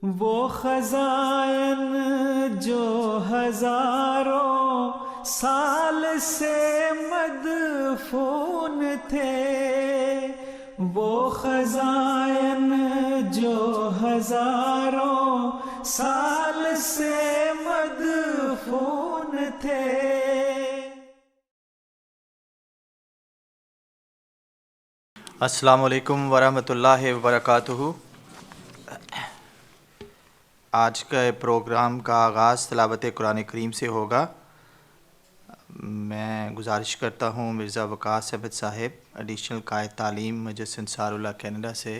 وہ خزائن جو ہزاروں سال سے مدفون تھے، وہ خزائن جو ہزاروں سال سے مدفون تھے۔ السلام علیکم ورحمۃ اللہ وبرکاتہ۔ آج کے پروگرام کا آغاز تلاوت قرآن کریم سے ہوگا۔ میں گزارش کرتا ہوں مرزا وقاص احمد صاحب، ایڈیشنل قائد تعلیم مجلس انصار اللہ کینیڈا سے،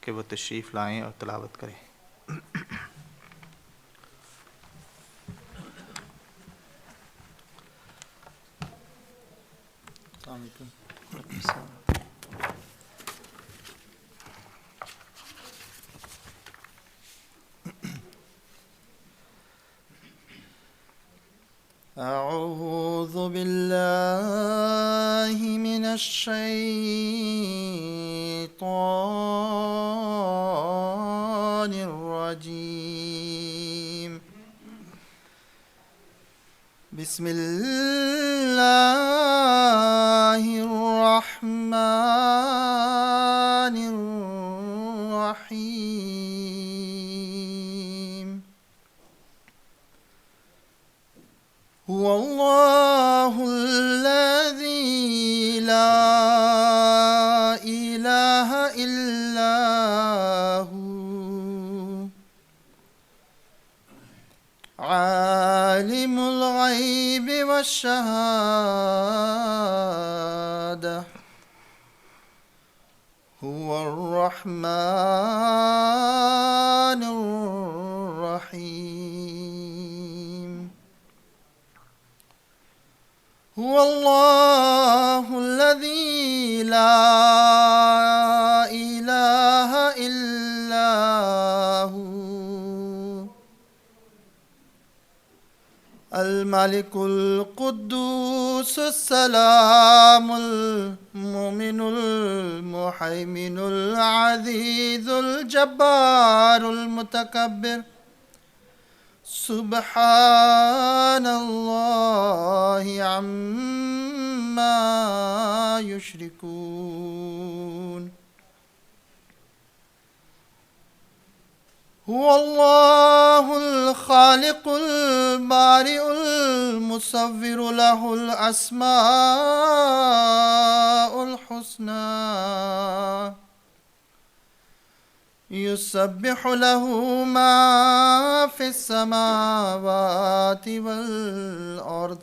کہ وہ تشریف لائیں اور تلاوت کریں۔ السلام علیکم۔ أعوذ بالله من الشيطان الرجيم، بسم الله الرحمن الرحيم۔ هو الله الذي لا إله إلا هو، عالم الغيب والشهادة، هو الرحمن الرحيم۔ هو الله الذي لا إله إلا هو، الملك القدوس السلام المؤمن المهيمن العزيز الجبار المتكبر، سبحان الله عما يشركون۔ هو الله الخالق البارئ المصور، له الأسماء الحسنى، يسبح له ما في السماوات والأرض،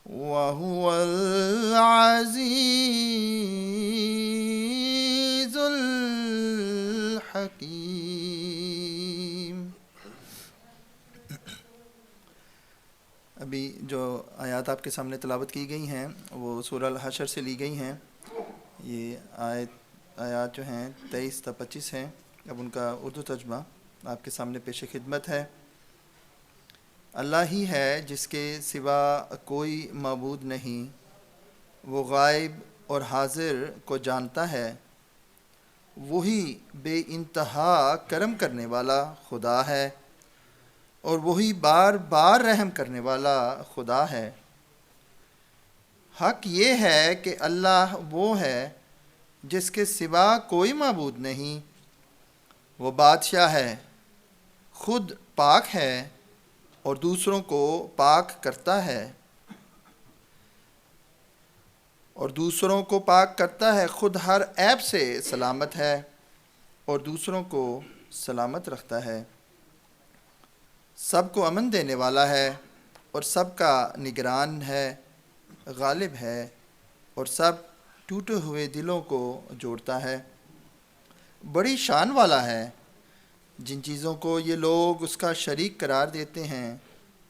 وهو العزيز الحكيم۔ ابھی جو آیات آپ کے سامنے تلاوت کی گئی ہیں وہ سورہ الحشر سے لی گئی ہیں۔ یہ آیات جو ہیں 23 تا 25 ہیں۔ اب ان کا اردو ترجمہ آپ کے سامنے پیش خدمت ہے۔ اللہ ہی ہے جس کے سوا کوئی معبود نہیں، وہ غائب اور حاضر کو جانتا ہے، وہی بے انتہا کرم کرنے والا خدا ہے، اور وہی بار بار رحم کرنے والا خدا ہے۔ حق یہ ہے کہ اللہ وہ ہے جس کے سوا کوئی معبود نہیں، وہ بادشاہ ہے، خود پاک ہے اور دوسروں کو پاک کرتا ہے، خود ہر عیب سے سلامت ہے اور دوسروں کو سلامت رکھتا ہے، سب کو امن دینے والا ہے اور سب کا نگران ہے، غالب ہے اور سب ٹوٹے ہوئے دلوں کو جوڑتا ہے، بڑی شان والا ہے۔ جن چیزوں کو یہ لوگ اس کا شریک قرار دیتے ہیں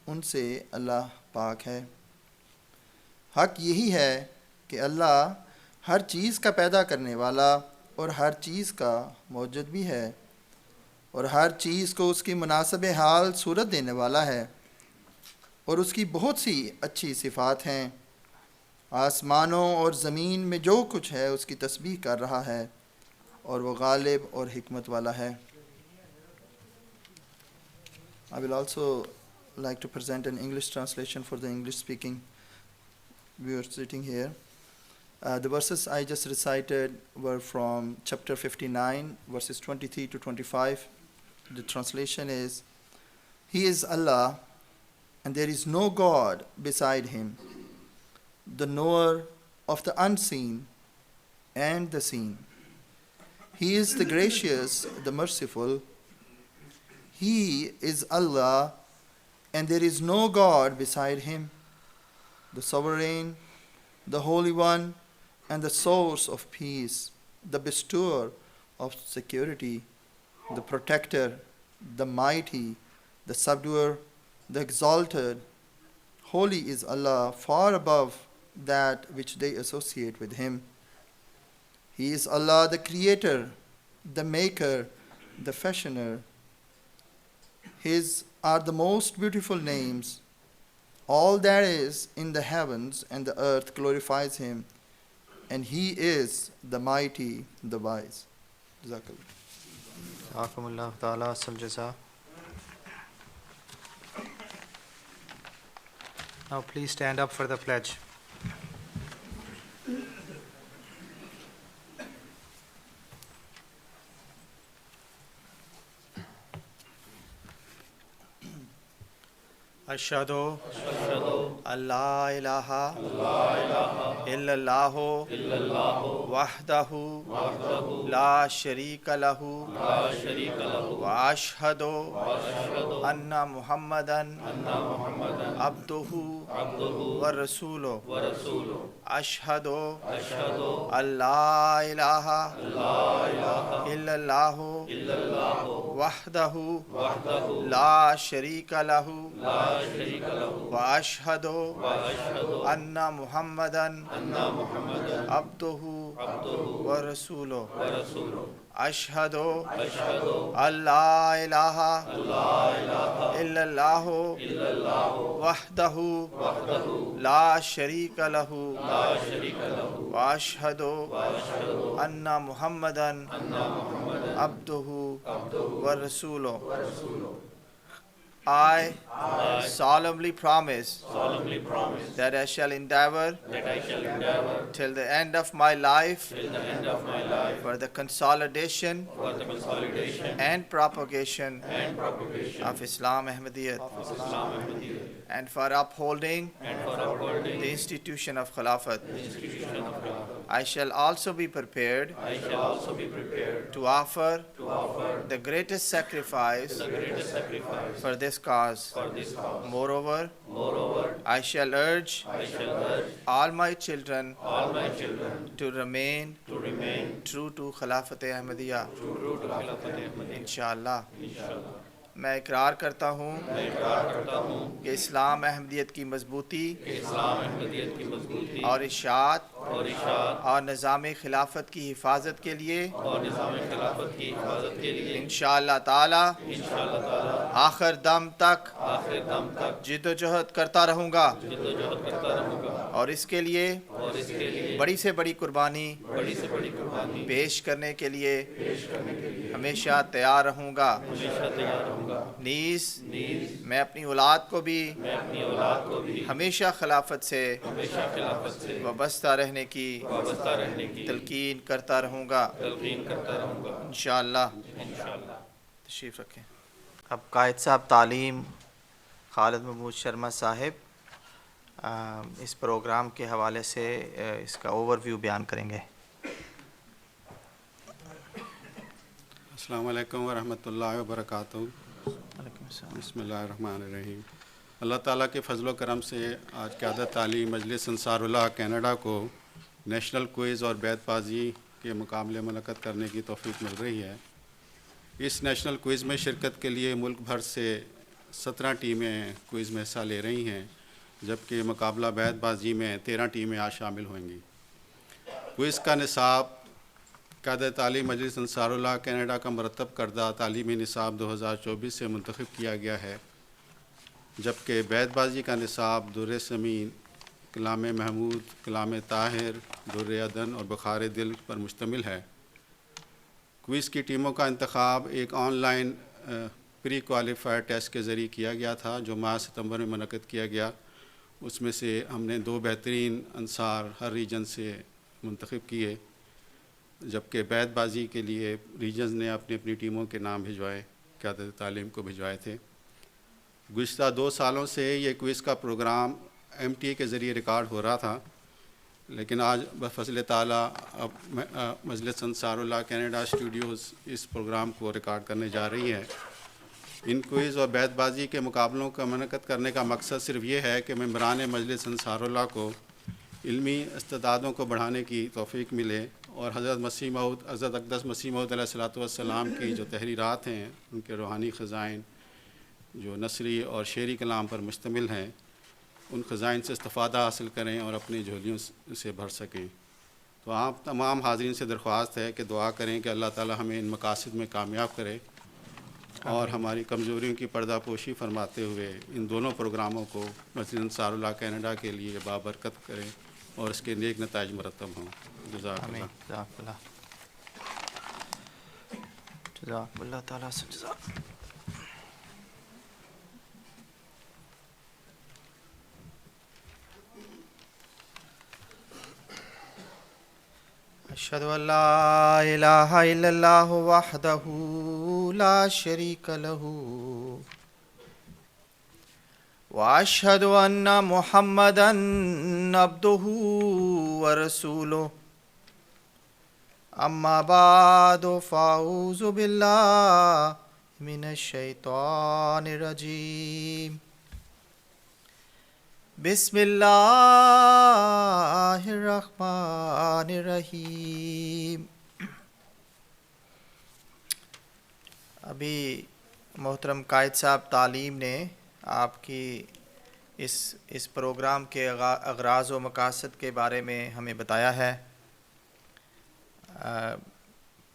ان سے اللہ پاک ہے۔ حق یہی ہے کہ اللہ ہر چیز کا پیدا کرنے والا اور ہر چیز کا موجد بھی ہے، اور ہر چیز کو اس کی مناسب حال صورت دینے والا ہے، اور اس کی بہت سی اچھی صفات ہیں۔ آسمانوں اور زمین میں جو کچھ ہے اس کی تسبیح کر رہا ہے، اور وہ غالب اور حکمت والا ہے۔ I will also like to present an English translation for the English-speaking viewers sitting here. The verses I just recited were from chapter 59, verses 23 to 25. The translation is, He is Allah, and there is no God beside Him, the knower of the unseen and the seen. He is the gracious, the merciful. He is Allah, and there is no God beside Him, the sovereign, the Holy One, and the source of peace, the bestower of security, the protector, the mighty, the subduer, the exalted. Holy is Allah, far above that which they associate with Him. He is Allah, the creator, the maker, the fashioner. His are the most beautiful names. All that is in the heavens and the earth glorifies Him, and He is the mighty, the wise. Jazakallah. Jazakumullah ta'ala asal jaza. Now please stand up for the pledge. Ashhadu an la ilaha illallah wahdahu la sharika lahu wa ashhadu anna Muhammadan abduhu wa rasuluhu. Ashhadu an la ilaha illallah wahdahu la sharika lahu wa ashhadu anna Muhammadan abduhu wa rasuluhu. Ashhadu an la ilaha illallah wahdahu la sharika lahu wa ashhadu anna Muhammadan abduhu wa rasuluhu. I solemnly promise that I shall endeavor till the end of my life for the consolidation and propagation of Islam Ahmadiyyat, and for upholding the institution of Khilafat. I shall also be prepared to offer the greatest sacrifice for this cause. Moreover, I shall urge all my children to remain true to Khilafat Ahmadiyya. Inshallah. میں اقرار کرتا ہوں کہ اسلام احمدیت کی مضبوطی اور اشاعت اور نظام خلافت کی حفاظت کے لیے انشاءاللہ تعالی آخر دم تک جد و جہد کرتا رہوں گا، اور اس کے لیے بڑی سے بڑی قربانی پیش کرنے کے لیے ہمیشہ تیار رہوں گا. نیز میں اپنی اولاد کو بھی ہمیشہ خلافت سے وابستہ رہنے کی تلقین کرتا رہوں گا انشاءاللہ. تشریف رکھیں. اب قائد صاحب تعلیم خالد محمود شرما صاحب اس پروگرام کے حوالے سے اس کا اوور ویو بیان کریں گے. السلام علیکم ورحمۃ اللہ وبرکاتہ. بسم اللہ الرحمن الرحیم. اللہ تعالیٰ کے فضل و کرم سے آج قیادت عالی مجلس انصار اللہ کینیڈا کو نیشنل کوئز اور بیت بازی کے مقابلے منعقد کرنے کی توفیق مل رہی ہے. اس نیشنل کوئز میں شرکت کے لیے ملک بھر سے 17 ٹیمیں کوئز میں حصہ لے رہی ہیں، جبکہ مقابلہ بیت بازی میں 13 ٹیمیں آج شامل ہوئیں گی. کوئز کا نصاب قیادت عالی مجلس انصار اللہ کینیڈا کا مرتب کردہ تعلیمی نصاب 2024 سے منتخب کیا گیا ہے، جبکہ بیت بازی کا نصاب در سمین، کلام محمود، کلام طاہر، در عدن اور بخار دل پر مشتمل ہے. کوئز کی ٹیموں کا انتخاب ایک online pre qualifier test کے ذریعے کیا گیا تھا جو ماہ ستمبر میں منعقد کیا گیا. اس میں سے ہم نے 2 بہترین انصار ہر ریجن سے منتخب کیے، جبکہ بیت بازی کے لیے ریجنز نے اپنی اپنی ٹیموں کے نام بھجوائے، قیادت تعلیم کو بھجوائے تھے. گزشتہ 2 سالوں سے یہ کوئز کا پروگرام MTA کے ذریعے ریکارڈ ہو رہا تھا، لیکن آج بفضل تعالیٰ اب مجلس انصار اللہ کینیڈا اسٹوڈیوز اس پروگرام کو ریکارڈ کرنے جا رہی ہے. ان کوئز اور بیت بازی کے مقابلوں کا منعقد کرنے کا مقصد صرف یہ ہے کہ ممبران مجلس انصار اللہ کو علمی استعدادوں کو بڑھانے کی توفیق ملے اور حضرت اقدس مسیح موعود علیہ الصلوۃ والسلام کی جو تحریرات ہیں، ان کے روحانی خزائن جو نثری اور شعری کلام پر مشتمل ہیں، ان خزائن سے استفادہ حاصل کریں اور اپنی جھولیوں سے بھر سکیں. تو آپ تمام حاضرین سے درخواست ہے کہ دعا کریں کہ اللہ تعالی ہمیں ان مقاصد میں کامیاب کرے اور ہماری کمزوریوں کی پردہ پوشی فرماتے ہوئے ان دونوں پروگراموں کو مسجد انصار اللہ کینیڈا کے لیے بابرکت کرے اور اس کے نیک نتائج مرتب ہوں. جزاک اللہ. جزاک اللہ تعالیٰ سے جزاک. اشہد ان لا الہ الا اللہ وحدہ لا شریک لہ واشہد ان محمدا عبدہ ورسولہ. اما بعد فاعوذ باللہ من الشیطان الرجیم. بسم اللہ الرحمن الرحیم. ابھی محترم قائد صاحب تعلیم نے آپ کی اس پروگرام کے اغراض و مقاصد کے بارے میں ہمیں بتایا ہے.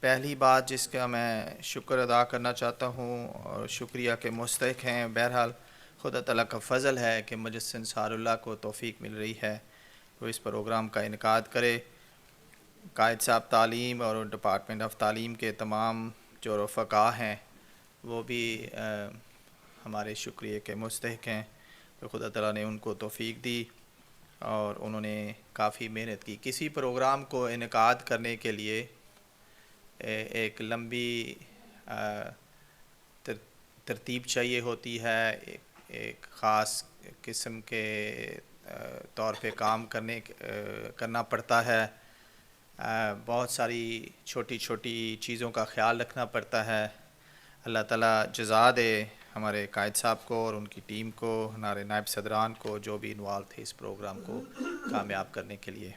پہلی بات جس کا میں شکر ادا کرنا چاہتا ہوں اور شکریہ کے مستحق ہیں، بہرحال خدا تعالیٰ کا فضل ہے کہ مجلس انصار اللہ کو توفیق مل رہی ہے وہ اس پروگرام کا انعقاد کرے. قائد صاحب تعلیم اور ڈپارٹمنٹ آف تعلیم کے تمام جو رفقاء ہیں وہ بھی ہمارے شکریہ کے مستحق ہیں کہ خدا تعالیٰ نے ان کو توفیق دی اور انہوں نے کافی محنت کی. کسی پروگرام کو انعقاد کرنے کے لیے ایک لمبی ترتیب چاہیے ہوتی ہے، ایک خاص قسم کے طور پہ کام کرنا پڑتا ہے، بہت ساری چھوٹی چھوٹی چیزوں کا خیال رکھنا پڑتا ہے. اللہ تعالیٰ جزا دے ہمارے قائد صاحب کو اور ان کی ٹیم کو، ہمارے نائب صدران کو جو بھی انوالو تھے اس پروگرام کو کامیاب کرنے کے لیے.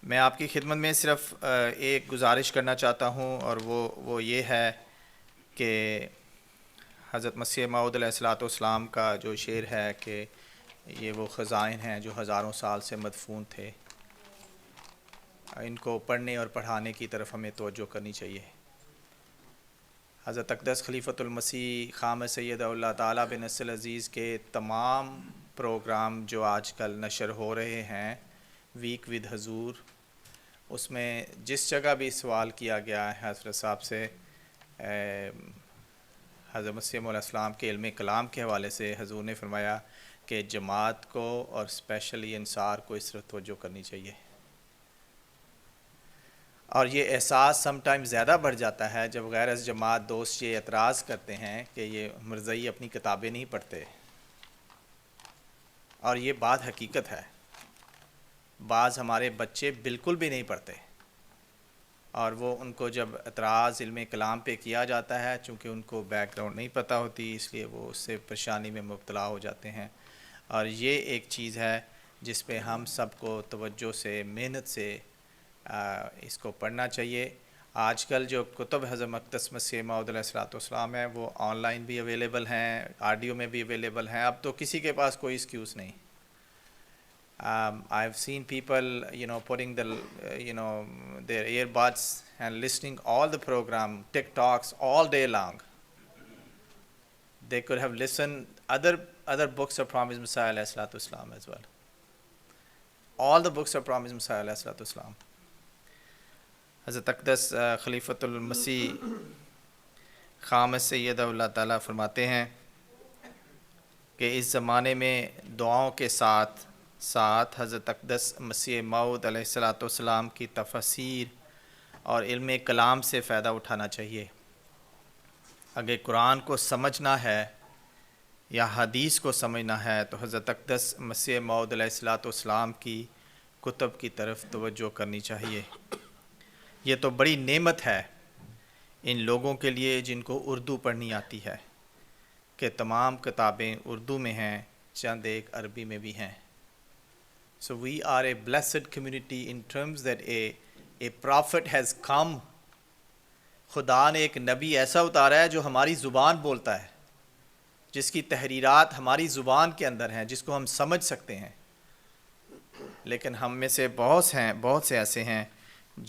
میں آپ کی خدمت میں صرف ایک گزارش کرنا چاہتا ہوں اور وہ یہ ہے کہ حضرت مسیح موعود علیہ الصلوۃ والسلام کا جو شعر ہے کہ یہ وہ خزائن ہیں جو ہزاروں سال سے مدفون تھے، ان کو پڑھنے اور پڑھانے کی طرف ہمیں توجہ کرنی چاہیے. حضرت اقدس خلیفۃ المسیح خام سید اللہ تعالیٰ بن نصر العزیز کے تمام پروگرام جو آج کل نشر ہو رہے ہیں ویک ود حضور، اس میں جس جگہ بھی سوال کیا گیا ہے حضرت صاحب سے حضرت مسیح علیہ السلام کے علم کلام کے حوالے سے، حضور نے فرمایا کہ جماعت کو اور اسپیشلی انصار کو اس طرف توجہ کرنی چاہیے. اور یہ احساس سم ٹائم زیادہ بڑھ جاتا ہے جب غیر از جماعت دوست یہ اعتراض کرتے ہیں کہ یہ مرزائی اپنی کتابیں نہیں پڑھتے، اور یہ بات حقیقت ہے. بعض ہمارے بچے بالکل بھی نہیں پڑھتے، اور وہ ان کو جب اعتراض علم کلام پہ کیا جاتا ہے چونکہ ان کو بیک گراؤنڈ نہیں پتہ ہوتی، اس لیے وہ اس سے پریشانی میں مبتلا ہو جاتے ہیں. اور یہ ایک چیز ہے جس پہ ہم سب کو توجہ سے محنت سے اس کو پڑھنا چاہیے. آج کل جو کتب حضرت مقدس مسیح موعود علیہ الصلوۃ والسلام ہیں وہ آن لائن بھی اویلیبل ہیں، آڈیو میں بھی اویلیبل ہیں. اب تو کسی کے پاس کوئی ایکسکیوز نہیں. I've seen people, putting their earbuds and listening all the program, TikToks all day long. They could have listened other books of Promised Messiah alayhi salatu wasalam as well. All the books of Promised Messiah alayhi salatu wasalam. حضرت اقدس خلیفۃ المسیح خامس سید اللہ تعالیٰ فرماتے ہیں کہ اس زمانے میں دعاؤں کے ساتھ ساتھ حضرت اقدس مسیح موعود علیہ الصلوۃ والسلام کی تفسیر اور علم کلام سے فائدہ اٹھانا چاہیے۔ اگر قرآن کو سمجھنا ہے یا حدیث کو سمجھنا ہے تو حضرت اقدس مسیح موعود علیہ الصلوۃ والسلام کی کتب کی طرف توجہ کرنی چاہیے۔ یہ تو بڑی نعمت ہے ان لوگوں کے لیے جن کو اردو پڑھنی آتی ہے کہ تمام کتابیں اردو میں ہیں، چند ایک عربی میں بھی ہیں۔ So we are a blessed community in terms that a prophet has come. خدا نے ایک نبی ایسا اتارا ہے جو ہماری زبان بولتا ہے، جس کی تحریرات ہماری زبان کے اندر ہیں، جس کو ہم سمجھ سکتے ہیں۔ لیکن ہم میں سے بہت سے ایسے ہیں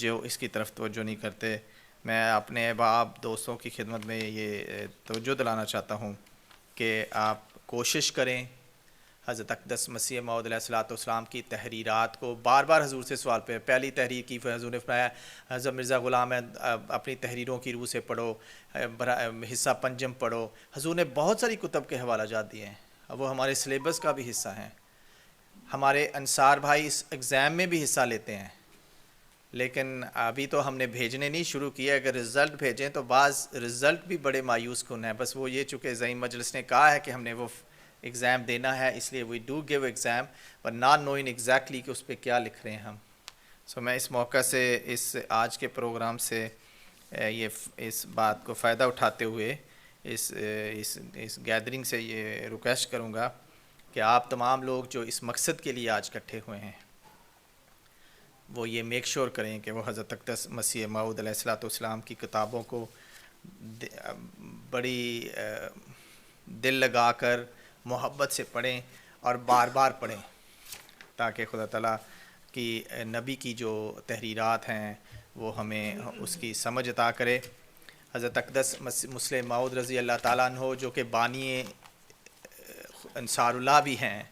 جو اس کی طرف توجہ نہیں کرتے۔ میں اپنے احباب دوستوں کی خدمت میں یہ توجہ دلانا چاہتا ہوں کہ آپ کوشش کریں حضرت اقدس مسیح موعود علیہ الصلوۃ والسلام کی تحریرات کو بار بار حضور سے سوال پہ پہلی تحریر کی، پھر حضور نے فرمایا حضرت مرزا غلام اپنی تحریروں کی روح سے پڑھو، حصہ پنجم پڑھو۔ حضور نے بہت ساری کتب کے حوالہ جات دیے ہیں، اب وہ ہمارے سلیبس کا بھی حصہ ہیں۔ ہمارے انصار بھائی اس ایگزام میں بھی حصہ لیتے ہیں، لیکن ابھی تو ہم نے بھیجنے نہیں شروع کیے۔ اگر رزلٹ بھیجیں تو بعض رزلٹ بھی بڑے مایوس کن ہیں، بس وہ یہ چونکہ زعیم مجلس نے کہا ہے کہ ہم نے وہ ایگزام دینا ہے، اس لیے we do give exam but not knowing exactly کہ اس پہ کیا لکھ رہے ہیں ہم۔ میں اس موقع سے اس آج کے پروگرام سے اس بات کو فائدہ اٹھاتے ہوئے اس گیدرنگ سے یہ ریکویسٹ کروں گا کہ آپ تمام لوگ جو اس مقصد کے لیے آج اکٹھے ہوئے ہیں وہ یہ میک شور کریں کہ وہ حضرت اقدس مسیح موعود علیہ الصلوۃ والسلام کی کتابوں کو بڑی دل لگا کر محبت سے پڑھیں اور بار بار پڑھیں، تاکہ خدا تعالیٰ کی نبی کی جو تحریرات ہیں وہ ہمیں اس کی سمجھ عطا کرے۔ حضرت اقدس مسلم موعود رضی اللہ تعالیٰ عنہ جو کہ بانی انصار اللہ بھی ہیں،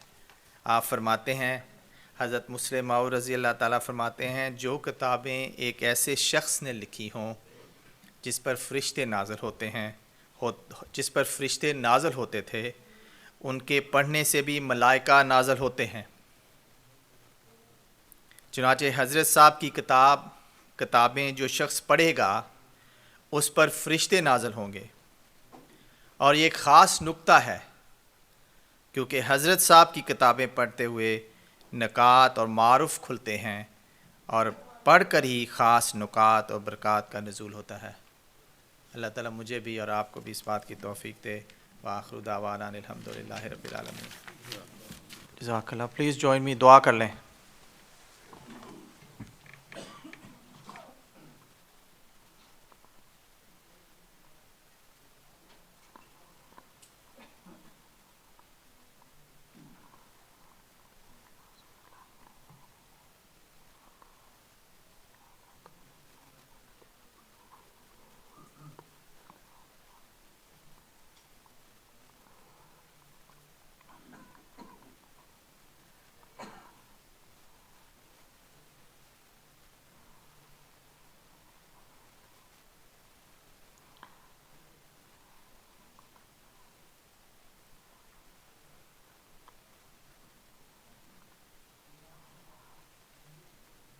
آپ فرماتے ہیں، حضرت مسلم موعود رضی اللہ تعالیٰ فرماتے ہیں جو کتابیں ایک ایسے شخص نے لکھی ہوں جس پر فرشتے نازل ہوتے تھے، ان کے پڑھنے سے بھی ملائکہ نازل ہوتے ہیں۔ چنانچہ حضرت صاحب کی کتابیں جو شخص پڑھے گا اس پر فرشتے نازل ہوں گے، اور یہ ایک خاص نکتہ ہے کیونکہ حضرت صاحب کی کتابیں پڑھتے ہوئے نکات اور معارف کھلتے ہیں، اور پڑھ کر ہی خاص نکات اور برکات کا نزول ہوتا ہے۔ اللہ تعالیٰ مجھے بھی اور آپ کو بھی اس بات کی توفیق دے۔ وآخر دعوانا الحمدللہ رب العالمین۔ جزاک اللہ۔ پلیز جوائن می، دعا کر لیں۔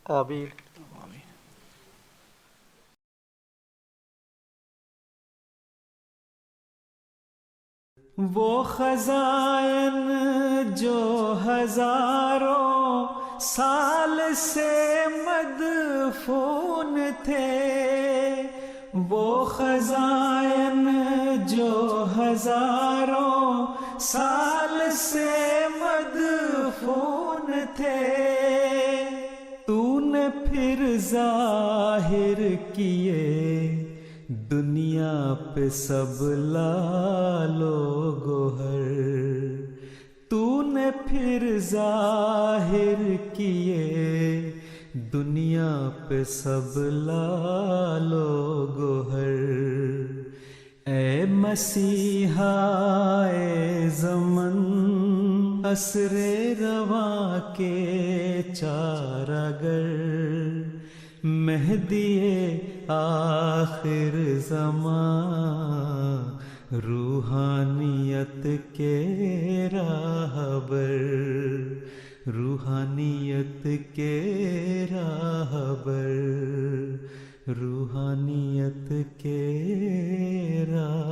آمین۔ وہ خزائن جو ہزاروں سال سے مدفون تھے، وہ خزائن جو ہزاروں سال سے مدفون تھے، تو نے پھر ظاہر کیے دنیا پہ سب لال و گوہر، تو نے پھر ظاہر کیے دنیا پہ سب لال و گوہر۔ اے مسیحا اے زمن عصر رواں کے چارہ گر، مہدی آخر زمان روحانیت کے راہبر، روحانیت کے راہبر، روحانیت کے راہبر.